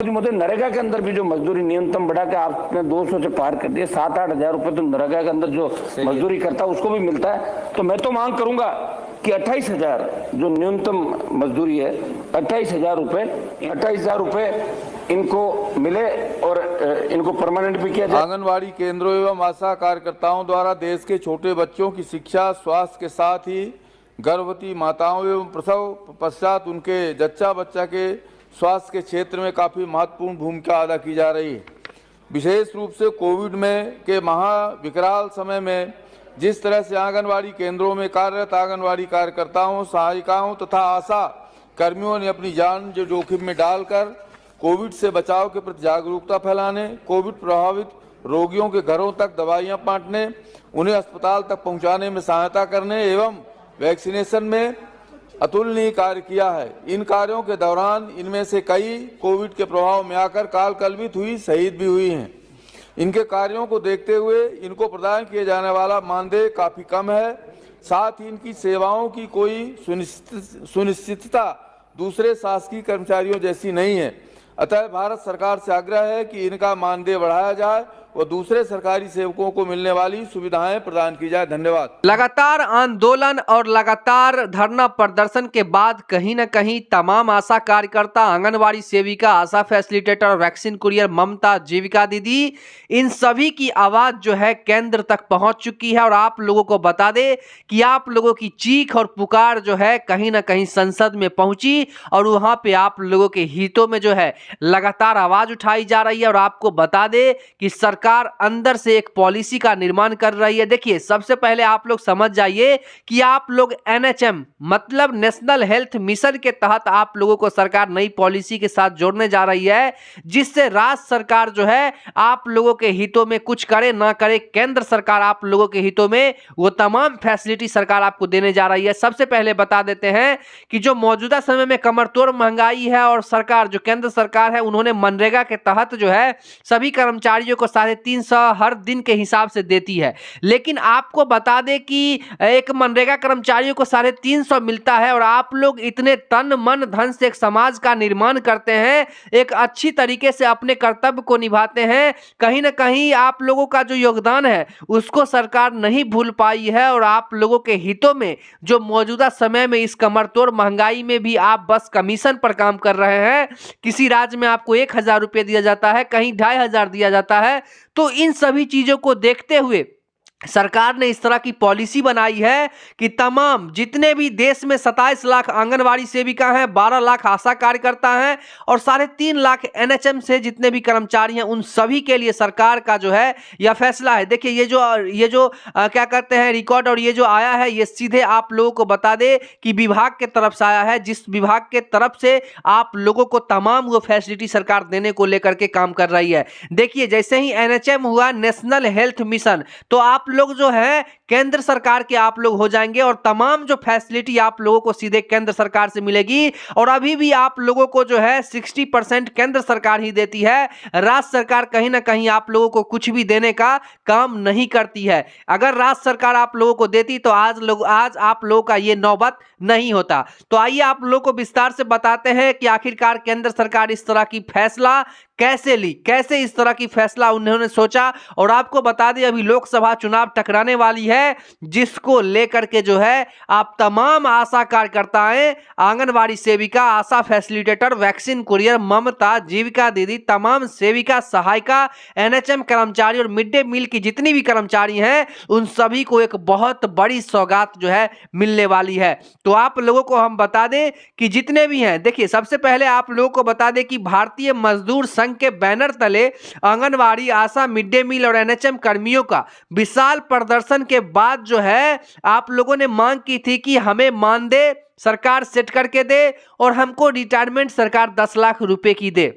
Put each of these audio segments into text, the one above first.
मोदी महोदय, नरेगा के अंदर भी जो मजदूरी न्यूनतम बढ़ा के आपने 200 से पार कर दिए, 7-8 हजार रुपए तो नरेगा के अंदर जो मजदूरी करता है उसको भी मिलता है। तो मैं तो मांग करूंगा कि 28,000 जो न्यूनतम मजदूरी है, 28,000 रुपए इनको मिले और इनको परमानेंट भी किया जाए। आंगनवाड़ी केंद्रों एवं आशा कार्यकर्ताओं द्वारा देश के छोटे बच्चों की शिक्षा, स्वास्थ्य के साथ ही गर्भवती माताओं एवं प्रसव पश्चात उनके जच्चा बच्चा के स्वास्थ्य के क्षेत्र में काफ़ी महत्वपूर्ण भूमिका अदा की जा रही है। विशेष रूप से कोविड में के महाविकराल समय में जिस तरह से आंगनवाड़ी केंद्रों में कार्यरत आंगनवाड़ी कार्यकर्ताओं, सहायिकाओं तथा आशा कर्मियों ने अपनी जान जो जोखिम में डालकर कोविड से बचाव के प्रति जागरूकता फैलाने, कोविड प्रभावित रोगियों के घरों तक दवाइयां बांटने, उन्हें अस्पताल तक पहुंचाने में सहायता करने एवं वैक्सीनेशन में अतुलनीय कार्य किया है। इन कार्यों के दौरान इनमें से कई कोविड के प्रभाव में आकर काल कलवित हुई, शहीद भी हुई हैं। इनके कार्यों को देखते हुए इनको प्रदान किए जाने वाला मानदेय काफ़ी कम है। साथ ही इनकी सेवाओं की कोई सुनिश्चितता दूसरे शासकीय कर्मचारियों जैसी नहीं है। अतः भारत सरकार से आग्रह है कि इनका मानदेय बढ़ाया जाए और दूसरे सरकारी सेवकों को मिलने वाली सुविधाएं प्रदान की जाए। धन्यवाद। लगातार आंदोलन और लगातार धरना प्रदर्शन के बाद कहीं न कहीं तमाम आशा कार्यकर्ता, आंगनवाड़ी सेविका, आशा फैसिलिटेटर, वैक्सीन कुरियर, ममता, जीविका दीदी, इन सभी की आवाज जो है केंद्र तक पहुंच चुकी है। और आप लोगों को बता दें कि आप लोगों की चीख और पुकार जो है कहीं ना कहीं संसद में पहुंची और वहां पे आप लोगों के हितों में जो है लगातार आवाज उठाई जा रही है। और आपको बता दें कि सरकार अंदर से एक पॉलिसी का निर्माण कर रही है। देखिए, सबसे पहले आप लोग समझ जाइए कि आप लोग NHM मतलब नेशनल हेल्थ मिशन के तहत आप लोगों को सरकार नई पॉलिसी के साथ जोड़ने जा रही है, जिससे राज्य सरकार जो है आप लोगों के हितों में कुछ करे ना करे, केंद्र सरकार आप लोगों के हितों में वो तमाम फैसिलिटी सरकार आपको देने जा रही है। सबसे पहले बता देते हैं कि जो मौजूदा समय में कमरतोड़ महंगाई है और सरकार जो केंद्र सरकार है उन्होंने मनरेगा के तहत जो है सभी कर्मचारियों को 350 हर दिन के हिसाब से देती है। लेकिन आपको बता दें कि एक मनरेगा कर्मचारियों को 350 मिलता है और आप लोग इतने तन मन धन से एक समाज का निर्माण करते हैं, एक अच्छी तरीके से अपने कर्तव्य को निभाते हैं। कहीं ना कहीं आप लोगों का जो योगदान है उसको सरकार नहीं भूल पाई है। और आप लोगों के हितों में जो मौजूदा समय में इस कमरतोड़ महंगाई में भी आप बस कमीशन पर काम कर रहे हैं। किसी राज्य में आपको 1,000 रुपये दिया जाता है, कहीं 2,500 दिया जाता है। तो इन सभी चीजों को देखते हुए सरकार ने इस तरह की पॉलिसी बनाई है कि तमाम जितने भी देश में 27 लाख आंगनवाड़ी सेविका हैं, 12 लाख आशा कार्यकर्ता हैं और 3.5 लाख NHM से जितने भी कर्मचारी हैं, उन सभी के लिए सरकार का जो है यह फैसला है। देखिए, ये जो क्या कहते हैं रिकॉर्ड और ये जो आया है ये सीधे आप लोगों को बता दे कि विभाग के तरफ से आया है, जिस विभाग के तरफ से आप लोगों को तमाम वो फैसिलिटी सरकार देने को लेकर के काम कर रही है। देखिए, जैसे ही NHM हुआ नेशनल हेल्थ मिशन, तो आप लोग जो है केंद्र सरकार के आप लोग हो जाएंगे और तमाम जो फैसिलिटी आप लोगों को सीधे केंद्र सरकार से मिलेगी। और अभी भी आप लोगों को जो है 60% केंद्र सरकार ही देती है। राज्य सरकार कहीं ना कहीं आप लोगों को कुछ भी देने का काम नहीं करती है। अगर राज्य सरकार आप लोगों को देती तो आज आप लोगों का ये नौबत नहीं होता। तो आइए आप लोगों को विस्तार से बताते हैं कि आखिरकार केंद्र सरकार इस तरह की फैसला कैसे ली, कैसे इस तरह की फैसला उन्होंने सोचा। और आपको बता दें अभी लोकसभा चुनाव टकराने वाली है, जिसको लेकर के जो है आप तमाम आशा कार्यकर्ताएं, आंगनवाड़ी सेविका, आशा फैसिलिटेटर, वैक्सीन कुरियर, ममता, जीविका दीदी, तमाम सेविका, सहायिका, NHM कर्मचारी और मिड डे मील की जितनी भी कर्मचारी हैं उन सभी को एक बहुत बड़ी सौगात जो है मिलने वाली है। तो आप लोगों को हम बता दें कि जितने भी हैं, देखिए सबसे पहले आप लोगों को बता दें कि भारतीय मजदूर संघ के बैनर तले आंगनवाड़ी, आशा, मिड डे मील और NHM कर्मियों का विशाल प्रदर्शन के बाद जो है आप लोगों ने मांग की थी कि हमें मानदेय सरकार सेट करके दे और हमको रिटायरमेंट सरकार 10 लाख रुपए की दे।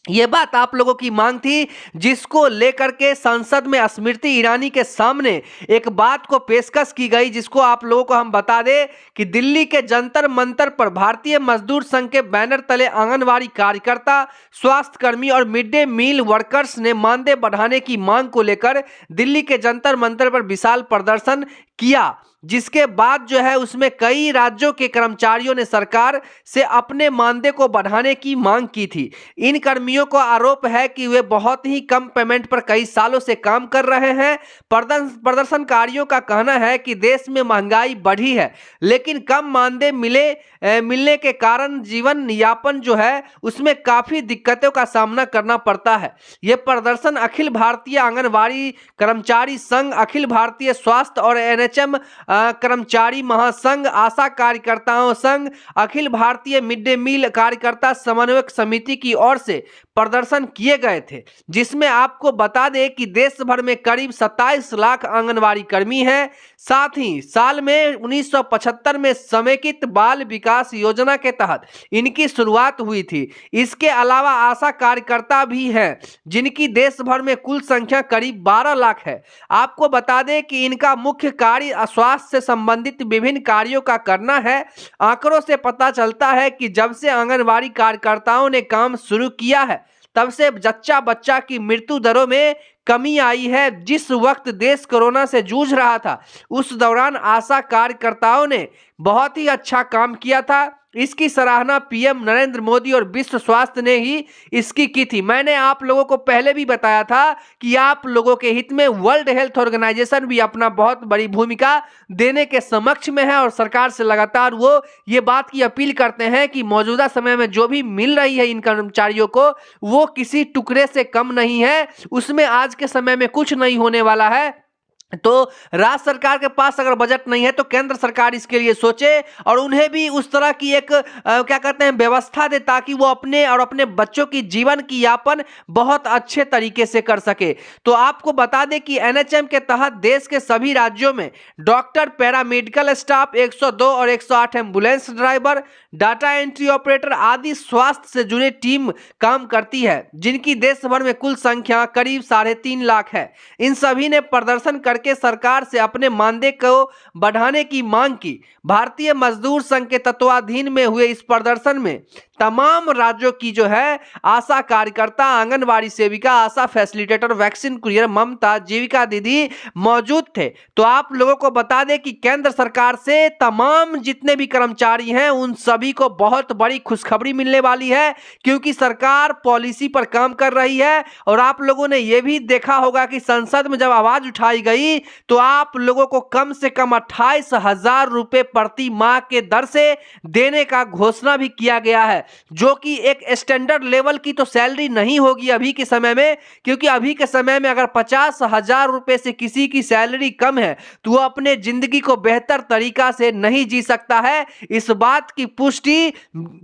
ये बात आप लोगों की मांग थी, जिसको लेकर के संसद में स्मृति ईरानी के सामने एक बात को पेशकश की गई, जिसको आप लोगों को हम बता दें कि दिल्ली के जंतर मंतर पर भारतीय मजदूर संघ के बैनर तले आंगनवाड़ी कार्यकर्ता, स्वास्थ्य कर्मी और मिड डे मील वर्कर्स ने मानदेय बढ़ाने की मांग को लेकर दिल्ली के जंतर मंतर पर विशाल प्रदर्शन किया, जिसके बाद जो है उसमें कई राज्यों के कर्मचारियों ने सरकार से अपने मानदेय को बढ़ाने की मांग की थी। इन कर्मियों को आरोप है कि वे बहुत ही कम पेमेंट पर कई सालों से काम कर रहे हैं। प्रदर्शनकारियों का कहना है कि देश में महंगाई बढ़ी है, लेकिन कम मानदेय मिलने के कारण जीवन यापन जो है उसमें काफी दिक्कतों का सामना करना पड़ता है। यह प्रदर्शन अखिल भारतीय आंगनबाड़ी कर्मचारी संघ, अखिल भारतीय स्वास्थ्य और एनएचएम कर्मचारी महासंघ, आशा कार्यकर्ताओं संघ, Akhil Bharatiya mid day meal कार्यकर्ता समन्वयक समिति की ओर से प्रदर्शन किए गए थे, जिसमें आपको बता दें कि देश भर में करीब 27 लाख आंगनबाड़ी कर्मी हैं। साथ ही साल में 1975 में समेकित बाल विकास योजना के तहत इनकी शुरुआत हुई थी। इसके अलावा आशा कार्यकर्ता भी हैं, जिनकी देश भर में कुल संख्या करीब 12 लाख है। आपको बता दें कि इनका मुख्य कार्य स्वास्थ्य से संबंधित विभिन्न कार्यों का करना है। आंकड़ों से पता चलता है कि जब से आंगनबाड़ी कार्यकर्ताओं ने काम शुरू किया है, तब से जच्चा बच्चा की मृत्यु दरों में कमी आई है। जिस वक्त देश कोरोना से जूझ रहा था, उस दौरान आशा कार्यकर्ताओं ने बहुत ही अच्छा काम किया था। इसकी सराहना पीएम नरेंद्र मोदी और विश्व स्वास्थ्य ने ही इसकी की थी। मैंने आप लोगों को पहले भी बताया था कि आप लोगों के हित में वर्ल्ड हेल्थ ऑर्गेनाइजेशन भी अपना बहुत बड़ी भूमिका देने के समक्ष में है और सरकार से लगातार वो ये बात की अपील करते हैं कि मौजूदा समय में जो भी मिल रही है इन कर्मचारियों को, वो किसी टुकड़े से कम नहीं है। उसमें आज के समय में कुछ नहीं होने वाला है। तो राज्य सरकार के पास अगर बजट नहीं है तो केंद्र सरकार इसके लिए सोचे और उन्हें भी उस तरह की एक क्या कहते हैं व्यवस्था दे, ताकि वो अपने और अपने बच्चों की जीवन की यापन बहुत अच्छे तरीके से कर सके। तो आपको बता दें कि एनएचएम के तहत देश के सभी राज्यों में डॉक्टर, पैरामेडिकल स्टाफ, 102 और 108 ambulance driver, data entry operator आदि स्वास्थ्य से जुड़े टीम काम करती है, जिनकी देश भर में कुल संख्या करीब 3.5 लाख है। इन सभी ने प्रदर्शन के सरकार से अपने मानदेय को बढ़ाने की मांग की। भारतीय मजदूर संघ के तत्वाधीन में हुए इस प्रदर्शन में तमाम राज्यों की जो है आशा कार्यकर्ता, आंगनबाड़ी सेविका, आशा फैसिलिटेटर, वैक्सीन कुरियर, ममता, जीविका दीदी मौजूद थे। तो आप लोगों को बता दें कि केंद्र सरकार से तमाम जितने भी कर्मचारी हैं उन सभी को बहुत बड़ी खुशखबरी मिलने वाली है, क्योंकि सरकार पॉलिसी पर काम कर रही है। और आप लोगों ने यह भी देखा होगा कि संसद में जब आवाज उठाई गई तो आप लोगों को कम से कम 28,000 रुपए प्रति माह के दर से देने का घोषणा भी किया गया है, जो कि एक स्टैंडर्ड लेवल की तो सैलरी नहीं होगी अभी के समय में, क्योंकि अभी के समय में अगर 50,000 रुपए से किसी की सैलरी कम है तो वो अपने जिंदगी को बेहतर तरीका से नहीं जी सकता है। इस बात की पुष्टि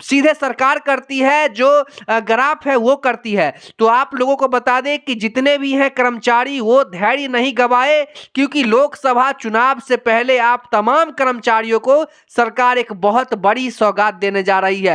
सीधे सरकार करती है, जो ग्राफ है वो करती है। तो आप लोगों को बता दें कि जितने भी हैं कर्मचारी वो धैर्य नहीं गवाए, क्योंकि लोकसभा चुनाव से पहले आप तमाम कर्मचारियों को सरकार एक बहुत बड़ी सौगात देने जा रही है।